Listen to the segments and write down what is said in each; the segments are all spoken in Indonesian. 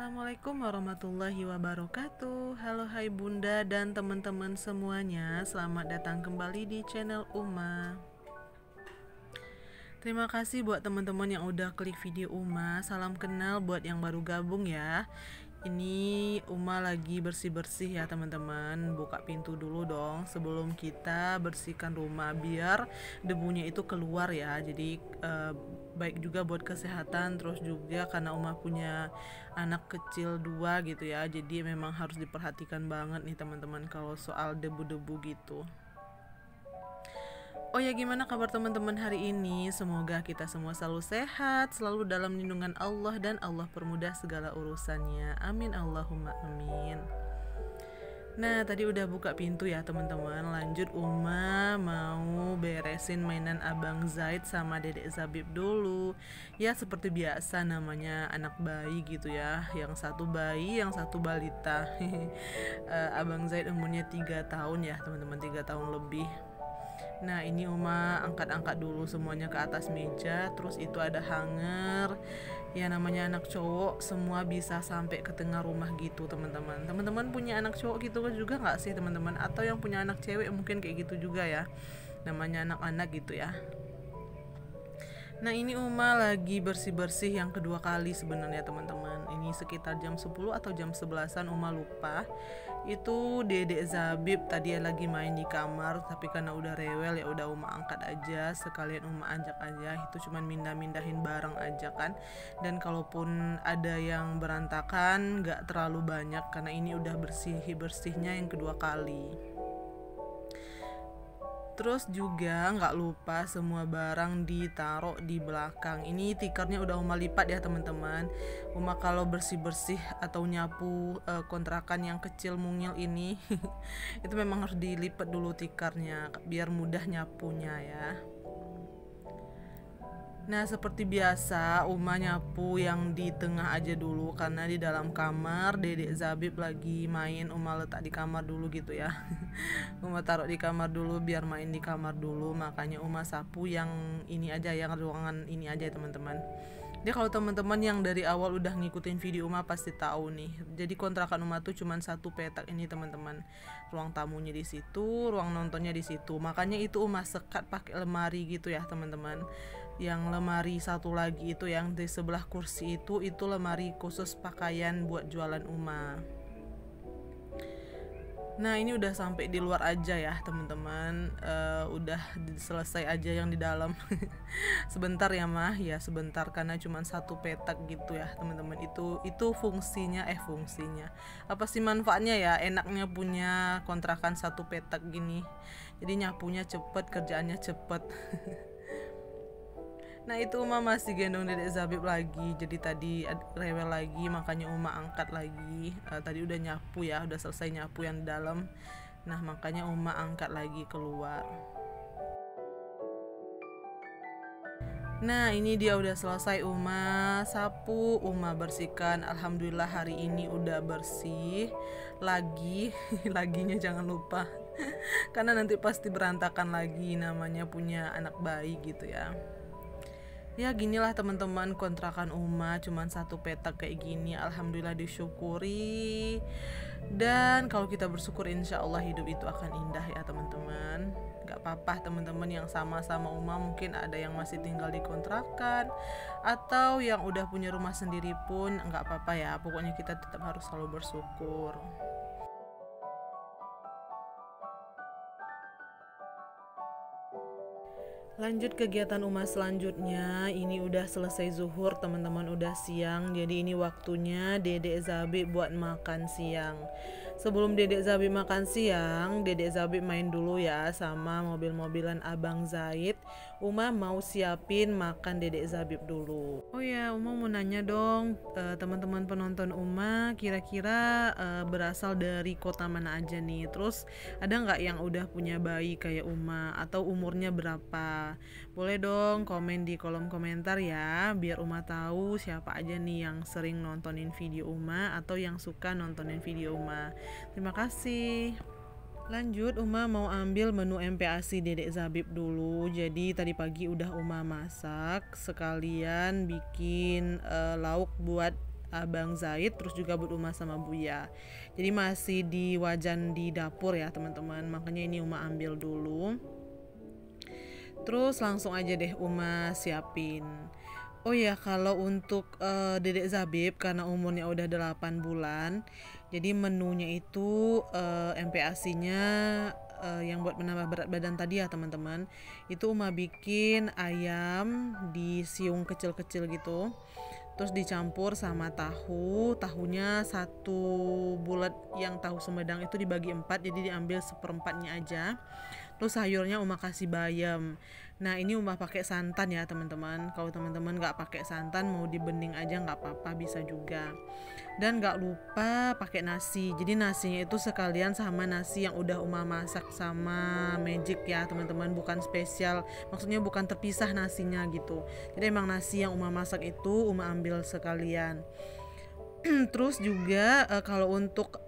Assalamualaikum warahmatullahi wabarakatuh. Halo hai bunda dan teman-teman semuanya, selamat datang kembali di channel Uma. Terima kasih buat teman-teman yang udah klik video Uma. Salam kenal buat yang baru gabung ya. Ini Uma lagi bersih-bersih ya teman-teman. Buka pintu dulu dong sebelum kita bersihkan rumah biar debunya itu keluar ya. Jadi baik juga buat kesehatan, terus juga karena Uma punya anak kecil 2 gitu ya. Jadi memang harus diperhatikan banget nih teman-teman kalau soal debu-debu gitu. Oh ya, gimana kabar teman-teman hari ini? Semoga kita semua selalu sehat, selalu dalam lindungan Allah dan Allah permudah segala urusannya. Amin Allahumma amin. Nah, tadi udah buka pintu ya teman-teman. Lanjut Uma mau beresin mainan Abang Zaid sama Dedek Zabib dulu. Ya seperti biasa namanya anak bayi gitu ya. Yang satu bayi, yang satu balita. Abang Zaid umurnya 3 tahun ya teman-teman, 3 tahun lebih. Nah ini Uma angkat-angkat dulu semuanya ke atas meja. Terus itu ada hanger. Ya namanya anak cowok semua bisa sampai ke tengah rumah gitu teman-teman. Teman-teman punya anak cowok gitu juga gak sih teman-teman? Atau yang punya anak cewek mungkin kayak gitu juga ya. Namanya anak-anak gitu ya. Nah ini Uma lagi bersih-bersih yang kedua kali sebenarnya teman-teman. Ini sekitar jam 10 atau jam 11-an Uma lupa. Itu Dedek Zabib tadi lagi main di kamar, tapi karena udah rewel ya udah Uma angkat aja, sekalian Uma ajak aja. Itu cuman mindah-mindahin barang aja kan. Dan kalaupun ada yang berantakan gak terlalu banyak karena ini udah bersihnya yang kedua kali. Terus juga nggak lupa semua barang ditaruh di belakang. Ini tikernya udah Uma lipat ya teman-teman. Uma kalau bersih-bersih atau nyapu kontrakan yang kecil mungil ini itu memang harus dilipat dulu tikernya biar mudah nyapunya ya. Nah seperti biasa Uma nyapu yang di tengah aja dulu karena di dalam kamar Dedek Zabib lagi main. Uma letak di kamar dulu gitu ya. Uma taruh di kamar dulu biar main di kamar dulu, makanya Uma sapu yang ini aja, yang ruangan ini aja teman-teman. Jadi kalau teman-teman yang dari awal udah ngikutin video Uma pasti tahu nih. Jadi kontrakan Uma tuh cuma satu petak ini teman-teman. Ruang tamunya di situ, ruang nontonnya di situ. Makanya itu Uma sekat pakai lemari gitu ya teman-teman. Yang lemari satu lagi itu yang di sebelah kursi itu lemari khusus pakaian buat jualan Uma. Nah ini udah sampai di luar aja ya teman-teman. Udah selesai aja yang di dalam. Sebentar ya mah, ya sebentar karena cuma satu petak gitu ya teman-teman. Itu fungsinya apa sih manfaatnya ya, enaknya punya kontrakan satu petak gini. Jadi nyapunya cepet, kerjaannya cepet. Nah itu Uma masih gendong Dedek Zabib lagi. Jadi tadi rewel lagi, makanya Uma angkat lagi. Tadi udah nyapu ya, udah selesai nyapu yang di dalam. Nah makanya Uma angkat lagi keluar. Nah ini dia udah selesai Uma sapu, Uma bersihkan. Alhamdulillah hari ini udah bersih lagi. Laginya jangan lupa karena nanti pasti berantakan lagi, namanya punya anak bayi gitu ya. Ya ginilah teman-teman kontrakan Uma cuman satu petak kayak gini. Alhamdulillah disyukuri. Dan kalau kita bersyukur insya Allah hidup itu akan indah ya teman-teman. Gak apa-apa teman-teman yang sama-sama Uma mungkin ada yang masih tinggal di kontrakan atau yang udah punya rumah sendiri pun gak apa-apa ya. Pokoknya kita tetap harus selalu bersyukur. Lanjut kegiatan Uma selanjutnya. Ini udah selesai zuhur teman-teman, udah siang. Jadi ini waktunya Dedek Zabib buat makan siang. Sebelum Dedek Zabib makan siang, Dedek Zabib main dulu ya sama mobil-mobilan Abang Zaid. Uma mau siapin makan Dedek Zabib dulu. Oh ya, Uma mau nanya dong, teman-teman penonton Uma kira-kira berasal dari kota mana aja nih? Terus ada nggak yang udah punya bayi kayak Uma atau umurnya berapa? Boleh dong komen di kolom komentar ya, biar Uma tahu siapa aja nih yang sering nontonin video Uma atau yang suka nontonin video Uma. Terima kasih. Lanjut, Uma mau ambil menu MPASI Dedek Zabib dulu. Jadi tadi pagi udah Uma masak, sekalian bikin lauk buat Abang Zaid, terus juga buat Uma sama Buya. Jadi masih di wajan di dapur ya teman-teman, makanya ini Uma ambil dulu. Terus langsung aja deh Uma siapin. Oh ya, kalau untuk Dedek Zabib karena umurnya udah 8 bulan, jadi menunya itu MPASI-nya yang buat menambah berat badan tadi ya teman-teman. Itu Uma bikin ayam disiung kecil-kecil gitu. Terus dicampur sama tahunya satu bulat yang tahu Sumedang itu dibagi 4, jadi diambil seperempatnya aja. Terus sayurnya Uma kasih bayam. Nah ini Uma pakai santan ya teman-teman. Kalau teman-teman nggak pakai santan mau dibening aja nggak apa-apa, bisa juga. Dan nggak lupa pakai nasi. Jadi nasinya itu sekalian sama nasi yang udah Uma masak sama Magic ya teman-teman, bukan spesial. Maksudnya bukan terpisah nasinya gitu. Jadi emang nasi yang Uma masak itu Uma ambil sekalian. Terus juga kalau untuk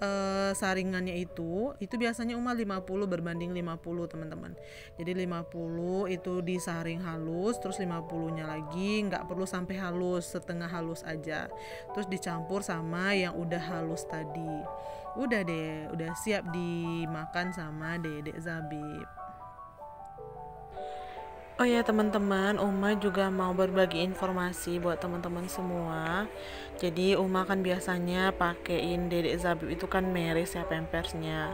saringannya itu biasanya Uma 50 berbanding 50 teman-teman. Jadi 50 itu disaring halus, terus 50-nya lagi nggak perlu sampai halus, setengah halus aja. Terus dicampur sama yang udah halus tadi. Udah deh, udah siap dimakan sama Dedek Zabib. Oh ya teman-teman, Uma juga mau berbagi informasi buat teman-teman semua. Jadi Uma kan biasanya pakein Dedek Zabib itu kan Meris ya pampersnya.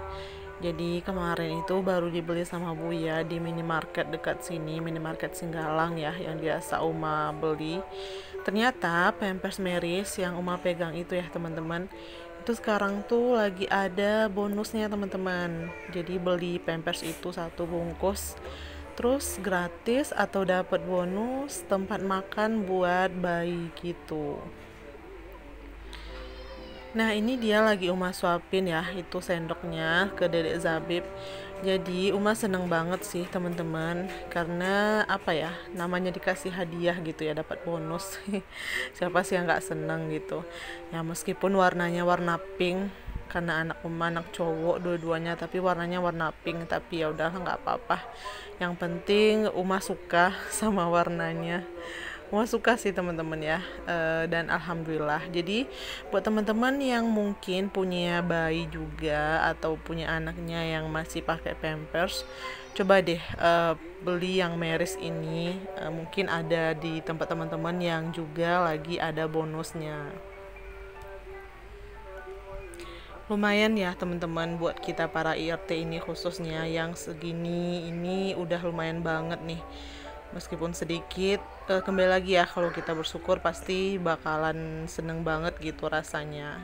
Jadi kemarin itu baru dibeli sama Buya di minimarket dekat sini, minimarket Singgalang ya, yang biasa Uma beli. Ternyata pampers Meris yang Uma pegang itu ya teman-teman, itu sekarang tuh lagi ada bonusnya teman-teman. Jadi beli pampers itu satu bungkus, terus gratis atau dapat bonus tempat makan buat bayi gitu. Nah ini dia lagi Uma suapin ya, itu sendoknya ke Dedek Zabib. Jadi Uma seneng banget sih teman-teman, karena apa ya, namanya dikasih hadiah gitu ya, dapat bonus. Siapa sih yang nggak seneng gitu ya, meskipun warnanya warna pink karena anak Uma anak cowok dua-duanya, tapi warnanya warna pink. Tapi ya udahlah nggak apa-apa, yang penting Uma suka sama warnanya. Uma suka sih teman-teman ya. Dan alhamdulillah. Jadi buat teman-teman yang mungkin punya bayi juga atau punya anaknya yang masih pakai pampers, coba deh beli yang Meris ini. Mungkin ada di tempat teman-teman yang juga lagi ada bonusnya. Lumayan ya teman-teman, buat kita para IRT ini khususnya yang segini ini udah lumayan banget nih. Meskipun sedikit, kembali lagi ya, kalau kita bersyukur pasti bakalan seneng banget gitu rasanya.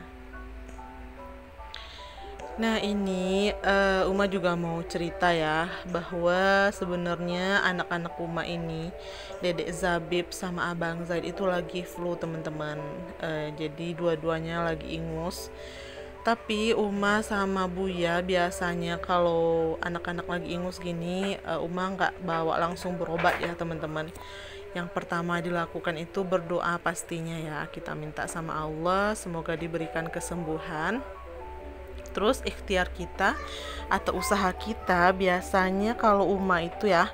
Nah ini Uma juga mau cerita ya, bahwa sebenarnya anak-anak Uma ini, Dedek Zabib sama Abang Zaid itu lagi flu teman-teman. Jadi dua-duanya lagi ingus. Tapi Uma sama Buya biasanya kalau anak-anak lagi ingus gini, Uma nggak bawa langsung berobat ya teman-teman. Yang pertama dilakukan itu berdoa pastinya ya. Kita minta sama Allah semoga diberikan kesembuhan. Terus ikhtiar kita atau usaha kita biasanya kalau Uma itu ya,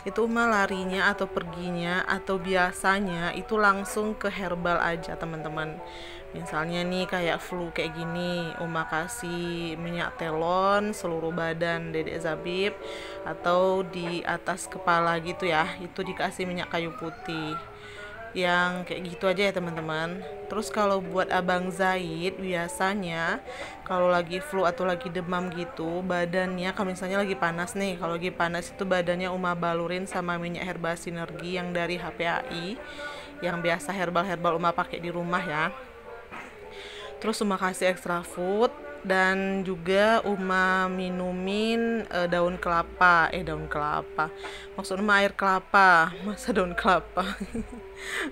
itu Uma larinya atau perginya atau biasanya itu langsung ke herbal aja teman-teman. Misalnya nih kayak flu kayak gini, Uma kasih minyak telon seluruh badan Dedek Zabib, atau di atas kepala gitu ya, itu dikasih minyak kayu putih. Yang kayak gitu aja ya teman-teman. Terus kalau buat Abang Zaid biasanya kalau lagi flu atau lagi demam gitu, badannya kalau misalnya lagi panas nih, kalau lagi panas itu badannya Uma balurin sama minyak herba sinergi yang dari HPAI, yang biasa herbal-herbal Uma pakai di rumah ya. Terus Uma kasih extra food, dan juga Uma minumin daun kelapa, maksud Uma air kelapa, masa daun kelapa.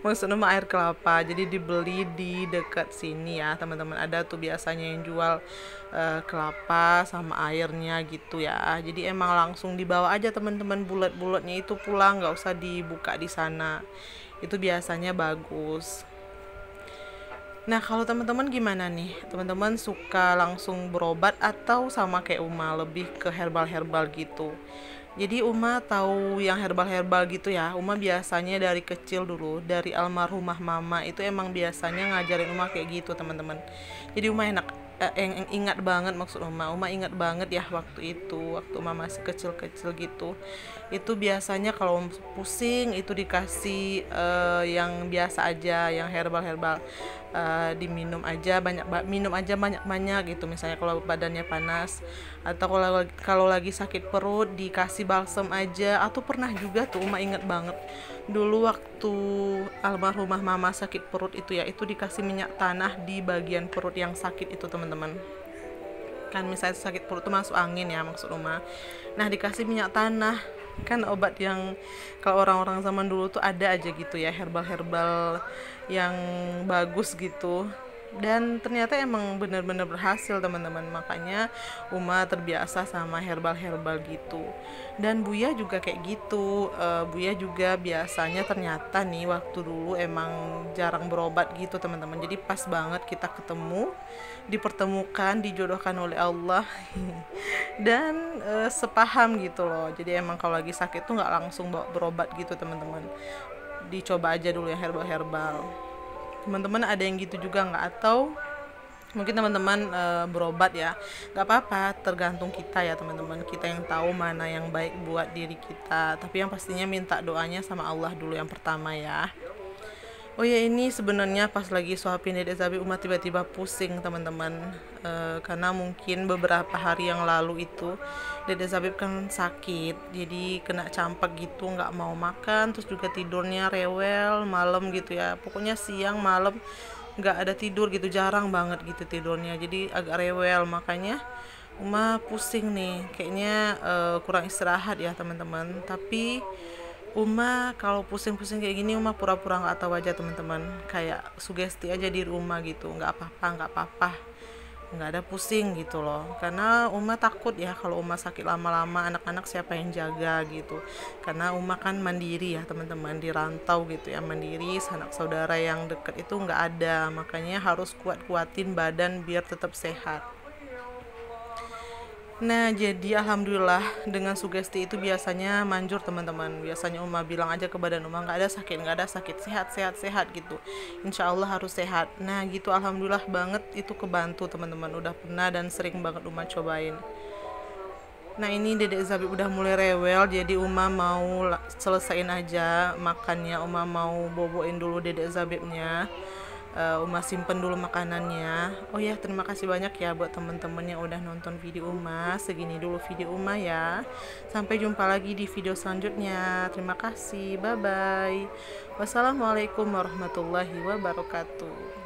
Maksud Uma air kelapa. Jadi dibeli di dekat sini ya teman-teman, ada tuh biasanya yang jual kelapa sama airnya gitu ya. Jadi emang langsung dibawa aja teman-teman, bulat-bulatnya itu pulang, nggak usah dibuka di sana, itu biasanya bagus. Nah kalau teman-teman gimana nih? Teman-teman suka langsung berobat atau sama kayak Uma lebih ke herbal-herbal gitu? Jadi Uma tahu yang herbal-herbal gitu ya. Uma biasanya dari kecil dulu, dari almarhumah mama itu emang biasanya ngajarin Uma kayak gitu, teman-teman. Jadi Uma ingat banget, maksud Uma ingat banget ya waktu itu, waktu Uma masih kecil-kecil gitu. Itu biasanya kalau pusing itu dikasih yang biasa aja, yang herbal-herbal. Diminum aja minum aja banyak-banyak gitu, misalnya kalau badannya panas, atau kalau lagi sakit perut dikasih balsem aja. Atau pernah juga tuh Uma inget banget dulu waktu almarhumah mama sakit perut itu ya, itu dikasih minyak tanah di bagian perut yang sakit itu, teman-teman. Kan misalnya sakit perut tuh masuk angin ya, maksud Uma. Nah, dikasih minyak tanah. Kan obat yang kalau orang-orang zaman dulu tuh ada aja gitu ya, herbal-herbal yang bagus gitu. Dan ternyata emang bener-bener berhasil, teman-teman. Makanya Uma terbiasa sama herbal-herbal gitu. Dan Buya juga kayak gitu. Buya juga biasanya ternyata nih waktu dulu emang jarang berobat gitu, teman-teman. Jadi pas banget kita ketemu, dipertemukan, dijodohkan oleh Allah dan sepaham gitu loh. Jadi emang kalau lagi sakit tuh nggak langsung bawa berobat gitu, teman-teman. Dicoba aja dulu yang herbal-herbal. Teman-teman ada yang gitu juga nggak? Atau mungkin teman-teman berobat ya, nggak apa-apa, tergantung kita ya, teman-teman. Kita yang tahu mana yang baik buat diri kita. Tapi yang pastinya minta doanya sama Allah dulu yang pertama ya. Oh ya, ini sebenarnya pas lagi suapin Dedek Zabib, Uma tiba-tiba pusing, teman-teman. Karena mungkin beberapa hari yang lalu itu Dedek Zabib kan sakit, jadi kena campak gitu, nggak mau makan, terus juga tidurnya rewel malam gitu ya. Pokoknya siang malam nggak ada tidur gitu, jarang banget gitu tidurnya, jadi agak rewel. Makanya Uma pusing nih, kayaknya kurang istirahat ya, teman-teman. Tapi Uma kalau pusing-pusing kayak gini, Uma pura-pura nggak tahu aja, teman-teman. Kayak sugesti aja di rumah gitu, nggak apa-apa, nggak ada pusing gitu loh. Karena Uma takut ya kalau Uma sakit lama-lama, anak-anak siapa yang jaga gitu. Karena Uma kan mandiri ya, teman-teman, di rantau gitu ya, mandiri, sanak saudara yang deket itu nggak ada. Makanya harus kuat-kuatin badan biar tetap sehat. Nah, jadi alhamdulillah dengan sugesti itu biasanya manjur, teman-teman. Biasanya Uma bilang aja ke badan Uma, nggak ada sakit, sehat, sehat, sehat gitu. Insya Allah harus sehat. Nah, gitu alhamdulillah banget itu kebantu, teman-teman. Udah pernah dan sering banget Uma cobain. Nah, ini Dedek Zabib udah mulai rewel, jadi Uma mau selesain aja makannya. Uma mau boboin dulu Dedek Zabibnya. Uma simpen dulu makanannya. Oh ya, terima kasih banyak ya buat temen-temen yang udah nonton video Uma. Segini dulu video Uma ya. Sampai jumpa lagi di video selanjutnya. Terima kasih. Bye bye. Wassalamualaikum warahmatullahi wabarakatuh.